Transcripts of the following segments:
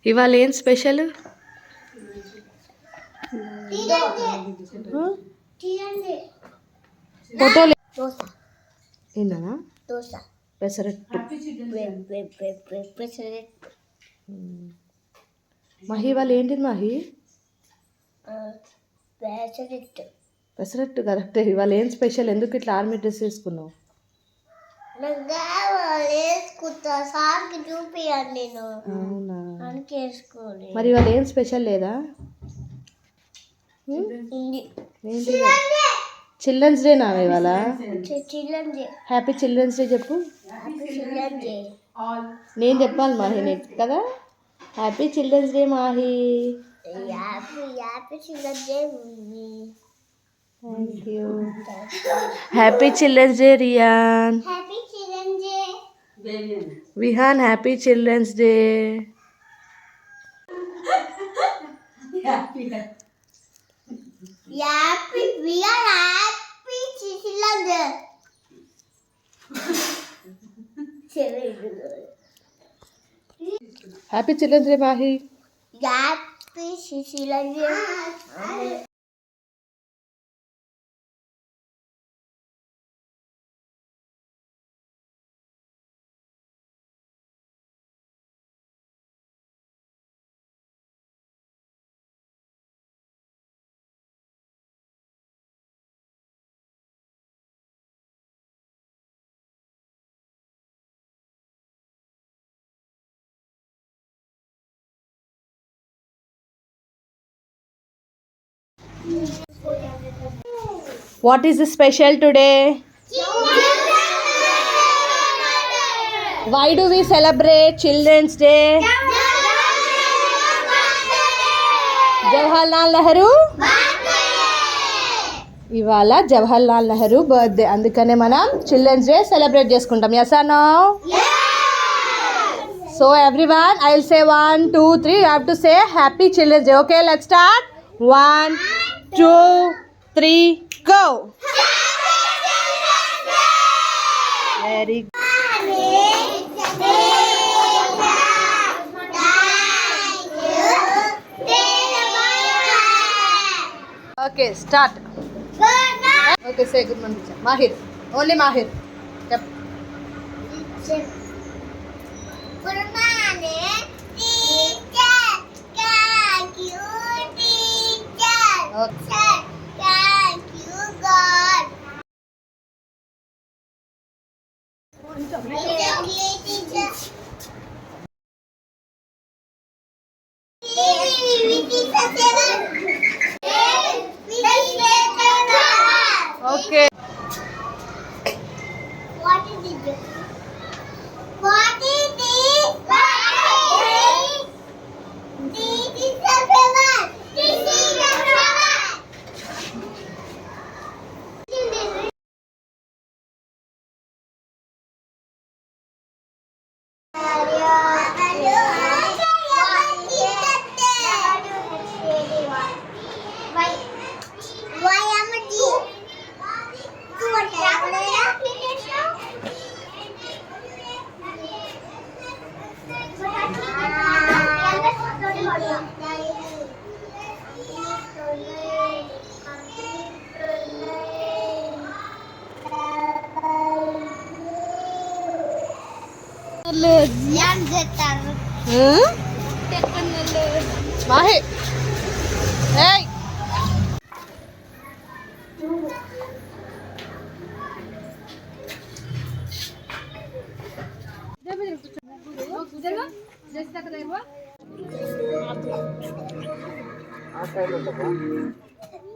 ఇవాళ ఏం స్పెషల్? ఏంటన్నా? పెసరట్టు. మహి వాళ్ళు ఏంటిది మహి? పెసరట్టు కరెక్ట్. ఇవాళ ఏం స్పెషల్? ఎందుకు ఇట్లా ఆర్మీ డ్రెస్ వేసుకున్నావు? అవునా, మరి ఇవాళ ఏం స్పెషల్ లేదా? చిల్డ్రన్స్ డే నా ఇవాళ? హ్యాపీ చిల్డ్రన్స్ డే చెప్పు. నేను చెప్పాలి మాహి నీకు కదా. Happy children's day Mahi. Thank you. Happy children's day Riyan. Vihaan happy children's day. Happy children's day Mahi. Happy children's day. What is special today? Why do we celebrate Children's Day? Jawaharlal Nehru ఇవాళ Jawaharlal Nehru birthday, అందుకనే మనం children's day celebrate చేసుకుంటాం. yes or no? So everyone, I will say 1 2 3, you have to say happy children's day. Okay, let's start. 1 2 3 go. Very good. Okay, start. Okay, say good morning. Mahir. Only Mahir. Yep. Good morning, teacher. Thank you, teacher. Okay. Thank you, God. Teacher. Okay. What is it? What is this? This is the flower. This is the flower. Why am I Mahi. Hey.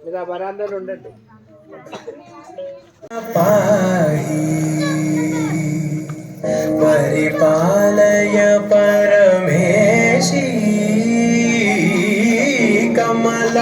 మీరు ఆ వరాందాలో ఉండండి. పరిపాలయ పరమేశి కమల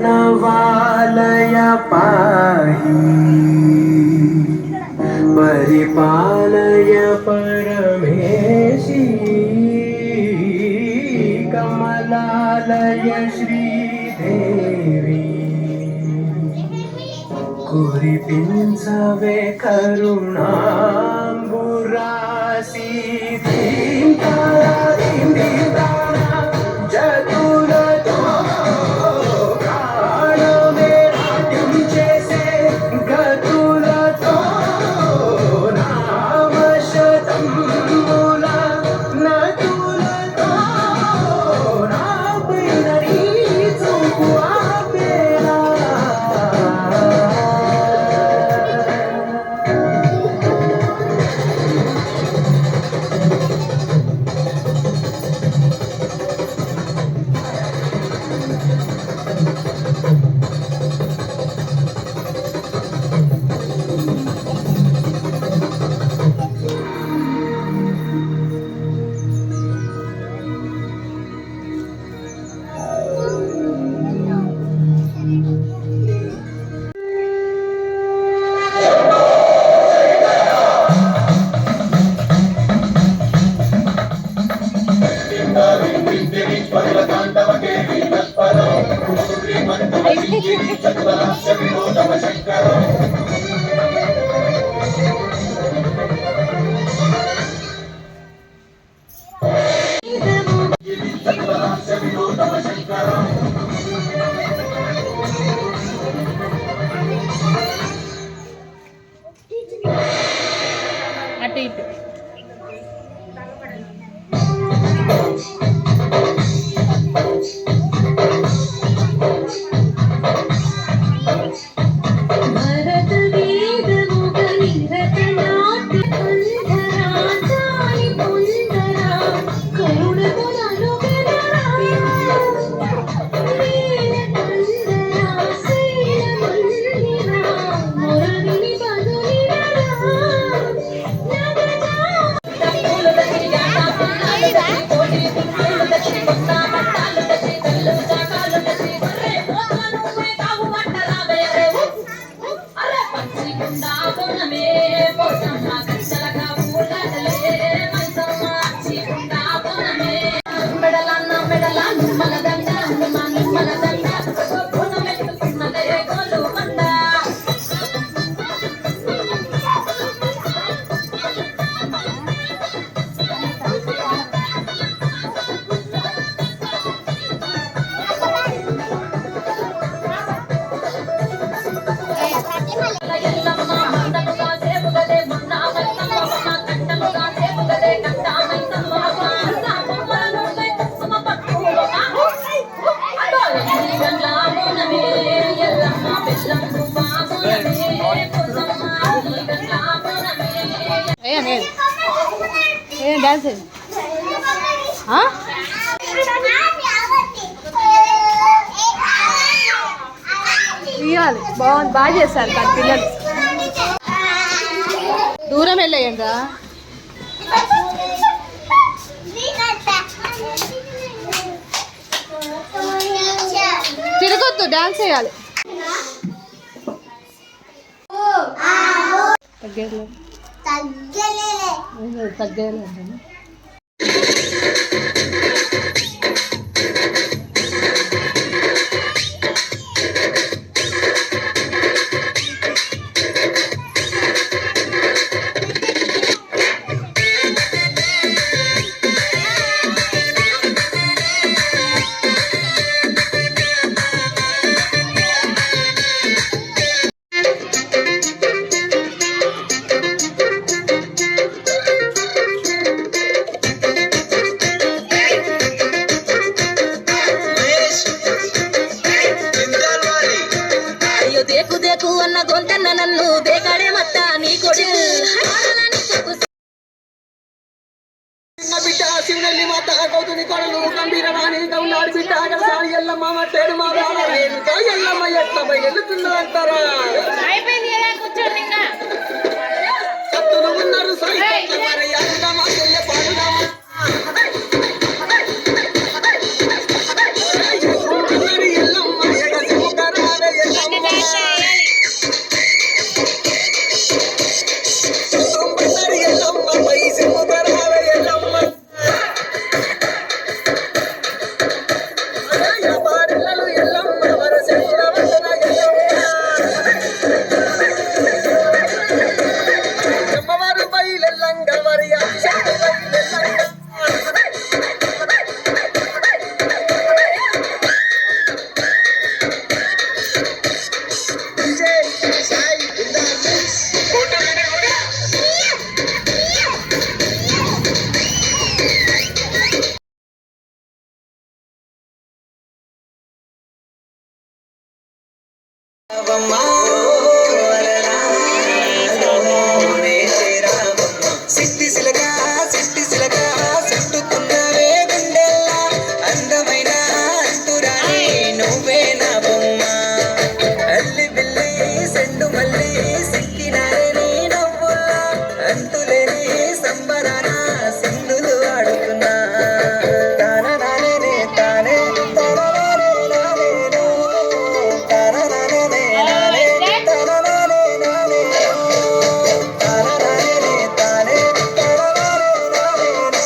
प्रणवालय पाहि परिपालय परमेशी कमलालय श्रीदेवी कुरिपिंचवे करुणांबुरासी दींतारा दींतारा जतुलतो प्राणमे नाट्यं చేసే గతులతో నామశతం మూల నతులతో నాపైన నీ చూపు ఆపేలా అటు ఇటు డాన్స్ ఇవ్వాలి బాగుంది బాగా చేశారు కానీ పిల్లలు దూరం వెళ్ళేయండి రా తిరగొద్దు డాన్స్ చేయాలి తగ్గలేదు బిడ్డ శివునల్లి మా తగకవుతుంది కొడలు గంభీరవాణి గౌలాడి బిడ్డ అగలసారి ఎల్లమ్మ మట్టేడు మా రేణుక ఎల్లమ్మ ఎట్ల బయలుతున్నా అంటారా కత్తులు ఉన్నారు ఎల్లమ్మ ఎగసి సిట్టి సిలగా సిట్టి సిలగా చుట్టుకున్నవే గుండెల్లా అందమైన అంతురాని నువ్వే నా బొమ్మ అల్లి బిల్లి సెండు మల్లి సిక్కినారే నీ నవ్వుల్లా అంతులేని సంబరాన సింధులు ఆడుతున్నా తాననానే తానే తాననానే నానేను తాననానే నానే తాననానే నానేను తాననానే తానే తాననానే నానేను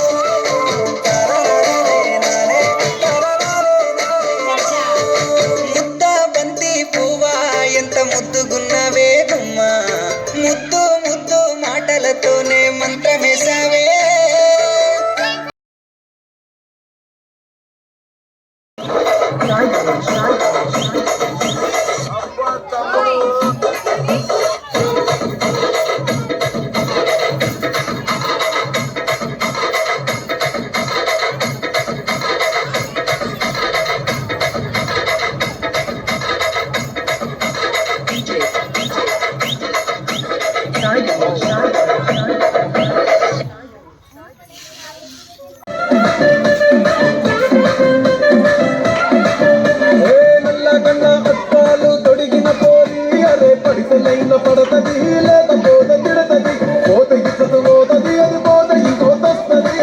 తాననానే నానే తాననానే నానేను ముద్ద బంతి పువ్వా ఎంత ముద్దుగున్నవే గుమ్మ ముద్దు ముద్దు మాటలతోనే మంత్రమేసావే నల్లగన్న అద్దాలు తొడిగిన పోరి అరే పడిసెలైన పడతది లేక పోత తిడతది పోత ఇచ్చదు పోతది అది పోత ఇంకోతొస్తది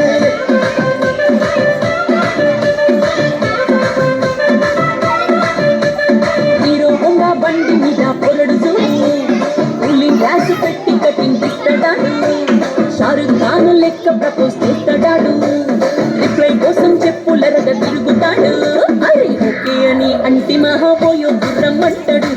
హీరో హోండా బండి మీద పొరడు చూడు కూలింగ్ గ్లాస్ పెట్టి కటింగ్ తిట్టడాడు షారుఖ్ ఖాన్ లెక్క ప్రపోజ్ చేస్తాడాడు రిప్లై కోసం చెప్పులరగ తిరుగుతాడు అరే ఓకే అని అంటి మహాపోయో గుర్రం అంటాడు